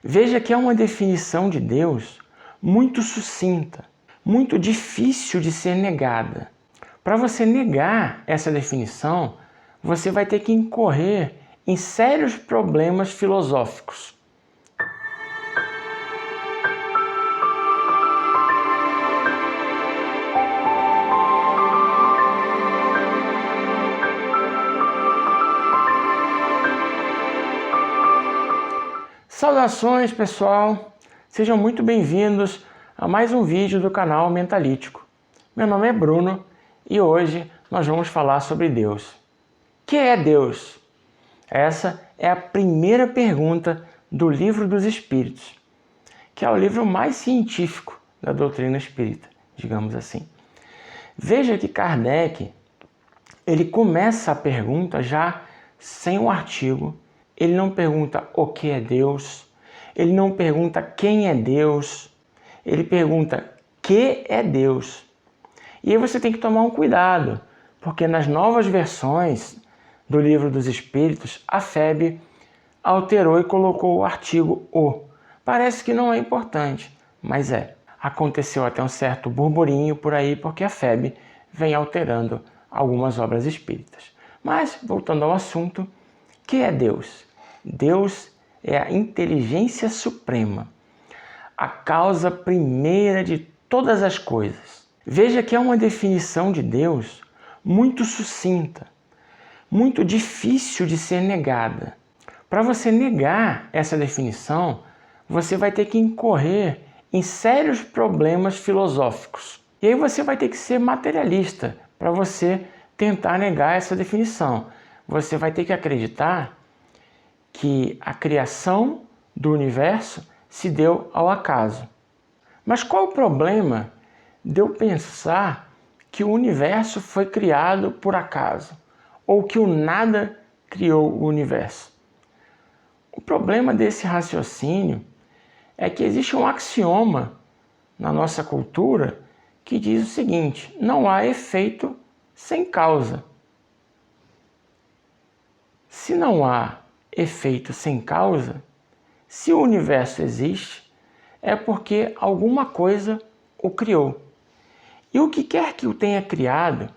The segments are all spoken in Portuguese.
Veja que é uma definição de Deus muito sucinta, muito difícil de ser negada. Para você negar essa definição, você vai ter que incorrer em sérios problemas filosóficos. Saudações, pessoal! Sejam muito bem-vindos a mais um vídeo do canal Mentalítico. Meu nome é Bruno e hoje nós vamos falar sobre Deus. O que é Deus? Essa é a primeira pergunta do Livro dos Espíritos, que é o livro mais científico da doutrina espírita, digamos assim. Veja que Kardec, ele começa a pergunta já sem o artigo. Ele não pergunta o que é Deus, ele não pergunta quem é Deus, ele pergunta que é Deus. E aí você tem que tomar um cuidado, porque nas novas versões do Livro dos Espíritos, a FEB alterou e colocou o artigo o. Parece que não é importante, mas é. Aconteceu até um certo burburinho por aí, porque a FEB vem alterando algumas obras espíritas. Mas, voltando ao assunto, o que é Deus? Deus é a inteligência suprema, a causa primeira de todas as coisas. Veja que é uma definição de Deus muito sucinta, muito difícil de ser negada. Para você negar essa definição, você vai ter que incorrer em sérios problemas filosóficos. E aí você vai ter que ser materialista para você tentar negar essa definição. Você vai ter que acreditar que a criação do universo se deu ao acaso. Mas qual o problema de eu pensar que o universo foi criado por acaso, ou que o nada criou o universo? O problema desse raciocínio é que existe um axioma na nossa cultura que diz o seguinte: não há efeito sem causa. Se não há efeito sem causa, se o universo existe, é porque alguma coisa o criou. E o que quer que o tenha criado,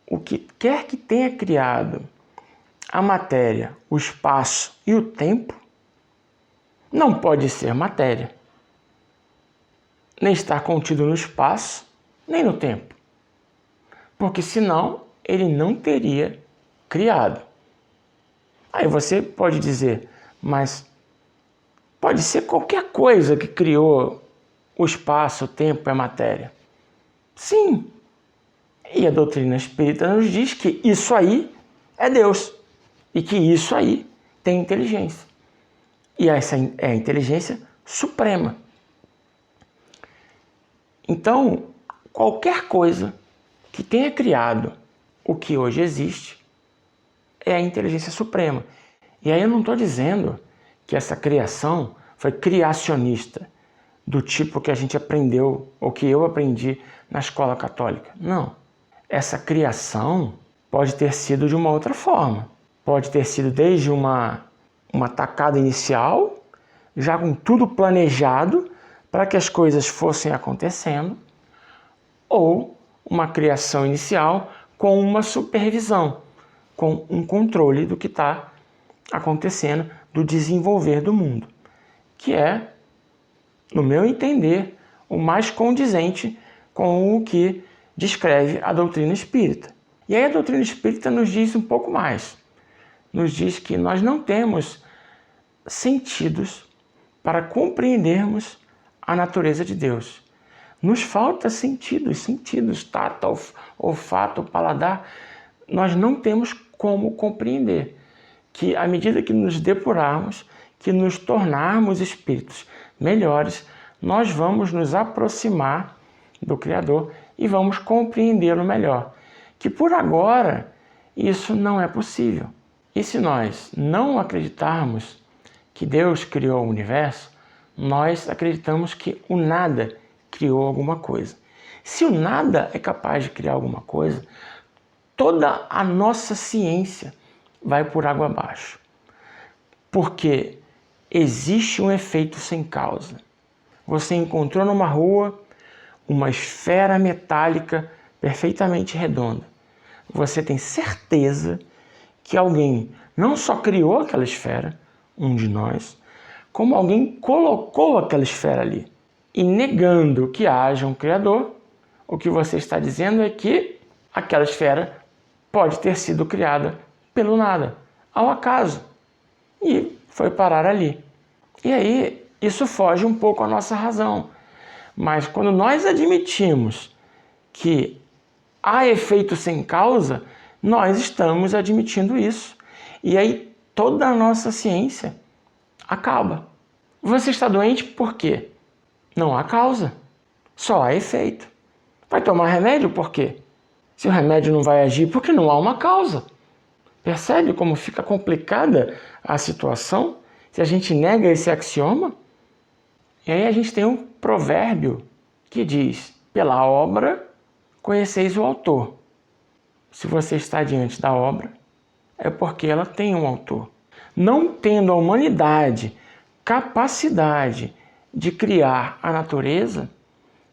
o que quer que tenha criado a matéria, o espaço e o tempo, não pode ser matéria, nem estar contido no espaço, nem no tempo. Porque senão ele não teria criado. Aí você pode dizer, mas pode ser qualquer coisa que criou o espaço, o tempo e a matéria. Sim. E a doutrina espírita nos diz que isso aí é Deus. E que isso aí tem inteligência. E essa é a inteligência suprema. Então, qualquer coisa que tenha criado o que hoje existe é a inteligência suprema. E aí eu não estou dizendo que essa criação foi criacionista, do tipo que a gente aprendeu, ou que eu aprendi na escola católica. Não. Essa criação pode ter sido de uma outra forma. Pode ter sido desde uma tacada inicial, já com tudo planejado para que as coisas fossem acontecendo, ou uma criação inicial com uma supervisão, com um controle do que está acontecendo, do desenvolver do mundo, que é, no meu entender, o mais condizente com o que descreve a doutrina espírita. E aí a doutrina espírita nos diz um pouco mais. Nos diz que nós não temos sentidos para compreendermos a natureza de Deus. Nos falta sentidos, tato, olfato, paladar. Nós não temos como compreender que, à medida que nos depurarmos, que nos tornarmos espíritos melhores, nós vamos nos aproximar do Criador e vamos compreendê-lo melhor. Que por agora isso não é possível. E se nós não acreditarmos que Deus criou o universo, nós acreditamos que o nada criou alguma coisa. Se o nada é capaz de criar alguma coisa, toda a nossa ciência vai por água abaixo. Porque existe um efeito sem causa. Você encontrou numa rua uma esfera metálica perfeitamente redonda. Você tem certeza que alguém não só criou aquela esfera, um de nós, como alguém colocou aquela esfera ali. E negando que haja um Criador, o que você está dizendo é que aquela esfera pode ter sido criada pelo nada, ao acaso, e foi parar ali. E aí, isso foge um pouco à nossa razão. Mas quando nós admitimos que há efeito sem causa, nós estamos admitindo isso. E aí toda a nossa ciência acaba. Você está doente por quê? Não há causa, só há efeito. Vai tomar remédio por quê? Se o remédio não vai agir, porque não há uma causa. Percebe como fica complicada a situação se a gente nega esse axioma? E aí a gente tem um provérbio que diz: pela obra conheceis o autor. Se você está diante da obra, é porque ela tem um autor. Não tendo a humanidade capacidade de criar a natureza,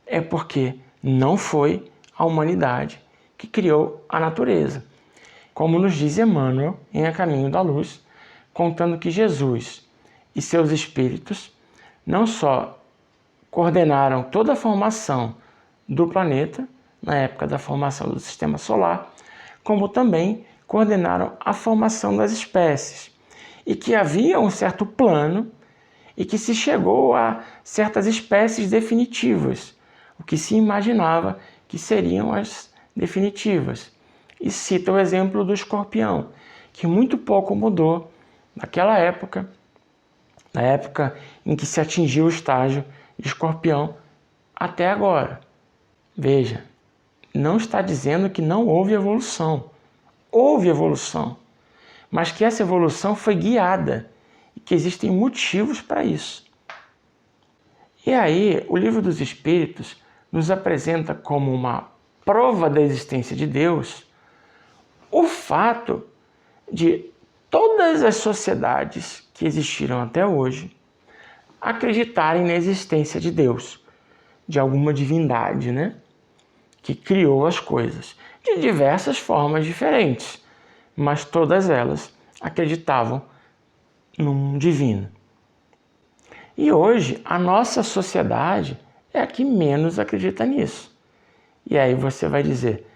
é porque não foi a humanidade que criou a natureza. Como nos diz Emmanuel em A Caminho da Luz, contando que Jesus e seus espíritos não só coordenaram toda a formação do planeta, na época da formação do Sistema Solar, como também coordenaram a formação das espécies, e que havia um certo plano e que se chegou a certas espécies definitivas, o que se imaginava que seriam as definitivas. E cita o exemplo do escorpião, que muito pouco mudou naquela época, na época em que se atingiu o estágio de escorpião, até agora. Veja, não está dizendo que não houve evolução. Houve evolução, mas que essa evolução foi guiada e que existem motivos para isso. E aí, o Livro dos Espíritos nos apresenta como uma prova da existência de Deus o fato de todas as sociedades que existiram até hoje acreditarem na existência de Deus, de alguma divindade, né? Que criou as coisas de diversas formas diferentes, mas todas elas acreditavam num divino. E hoje a nossa sociedade é a que menos acredita nisso. E aí você vai dizer,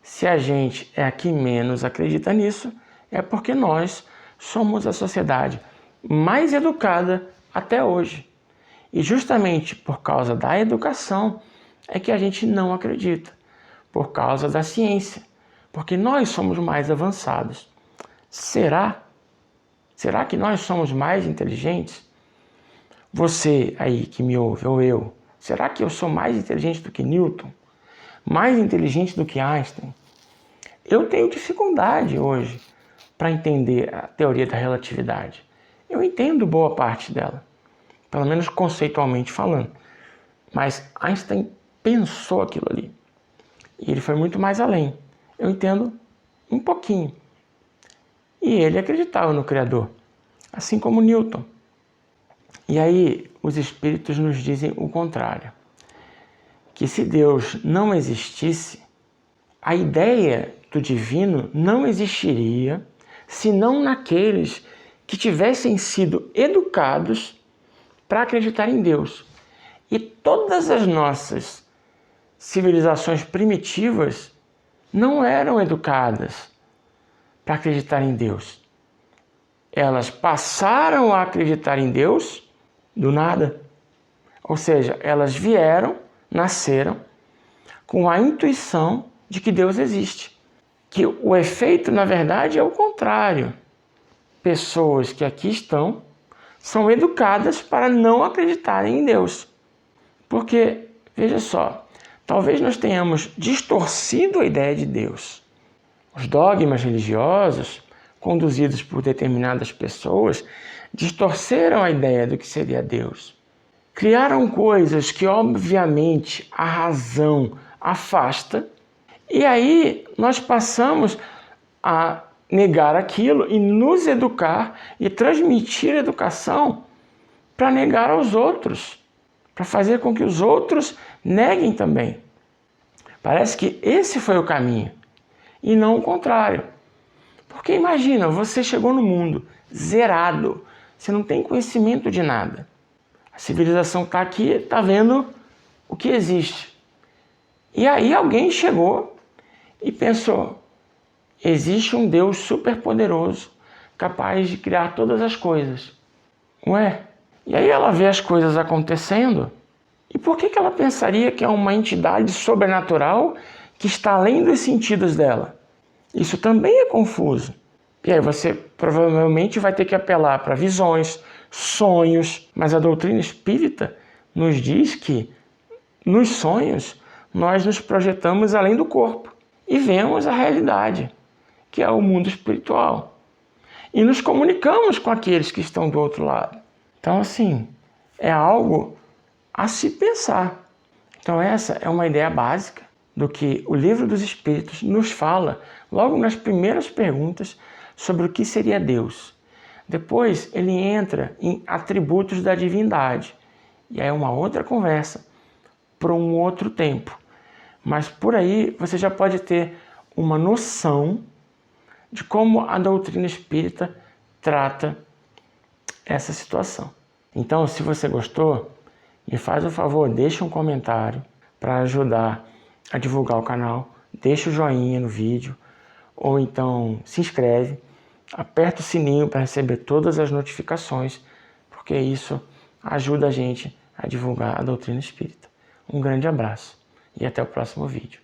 se a gente é a que menos acredita nisso, é porque nós somos a sociedade mais educada até hoje. E justamente por causa da educação é que a gente não acredita, por causa da ciência, porque nós somos mais avançados. Será? Será que nós somos mais inteligentes? Você aí que me ouve, ou eu, será que eu sou mais inteligente do que Newton? Mais inteligente do que Einstein? Eu tenho dificuldade hoje para entender a teoria da relatividade. Eu entendo boa parte dela, pelo menos conceitualmente falando. Mas Einstein pensou aquilo ali. E ele foi muito mais além. Eu entendo um pouquinho. E ele acreditava no Criador, assim como Newton. E aí os espíritos nos dizem o contrário. Que se Deus não existisse, a ideia do divino não existiria senão naqueles que tivessem sido educados para acreditar em Deus. E todas as nossas civilizações primitivas não eram educadas para acreditar em Deus. Elas passaram a acreditar em Deus do nada. Ou seja, elas vieram, nasceram com a intuição de que Deus existe. Que o efeito, na verdade, é o contrário. Pessoas que aqui estão são educadas para não acreditarem em Deus. Porque, veja só, talvez nós tenhamos distorcido a ideia de Deus. Os dogmas religiosos, conduzidos por determinadas pessoas, distorceram a ideia do que seria Deus. Criaram coisas que, obviamente, a razão afasta, e aí nós passamos a negar aquilo e nos educar e transmitir educação para negar aos outros, para fazer com que os outros neguem também. Parece que esse foi o caminho e não o contrário. Porque imagina, você chegou no mundo zerado, você não tem conhecimento de nada. A civilização está aqui, está vendo o que existe. E aí alguém chegou e pensou, existe um Deus superpoderoso, capaz de criar todas as coisas. Ué? E aí ela vê as coisas acontecendo, e por que ela pensaria que é uma entidade sobrenatural que está além dos sentidos dela? Isso também é confuso. E aí você provavelmente vai ter que apelar para visões, sonhos, mas a doutrina espírita nos diz que nos sonhos nós nos projetamos além do corpo e vemos a realidade, que é o mundo espiritual. E nos comunicamos com aqueles que estão do outro lado. Então, assim, é algo a se pensar. Então, essa é uma ideia básica do que o Livro dos Espíritos nos fala logo nas primeiras perguntas sobre o que seria Deus. Depois, ele entra em atributos da divindade. E aí é uma outra conversa para um outro tempo. Mas por aí você já pode ter uma noção de como a doutrina espírita trata essa situação. Então, se você gostou, me faz o favor, deixa um comentário para ajudar a divulgar o canal, deixa o joinha no vídeo, ou então se inscreve, aperta o sininho para receber todas as notificações, porque isso ajuda a gente a divulgar a doutrina espírita. Um grande abraço e até o próximo vídeo.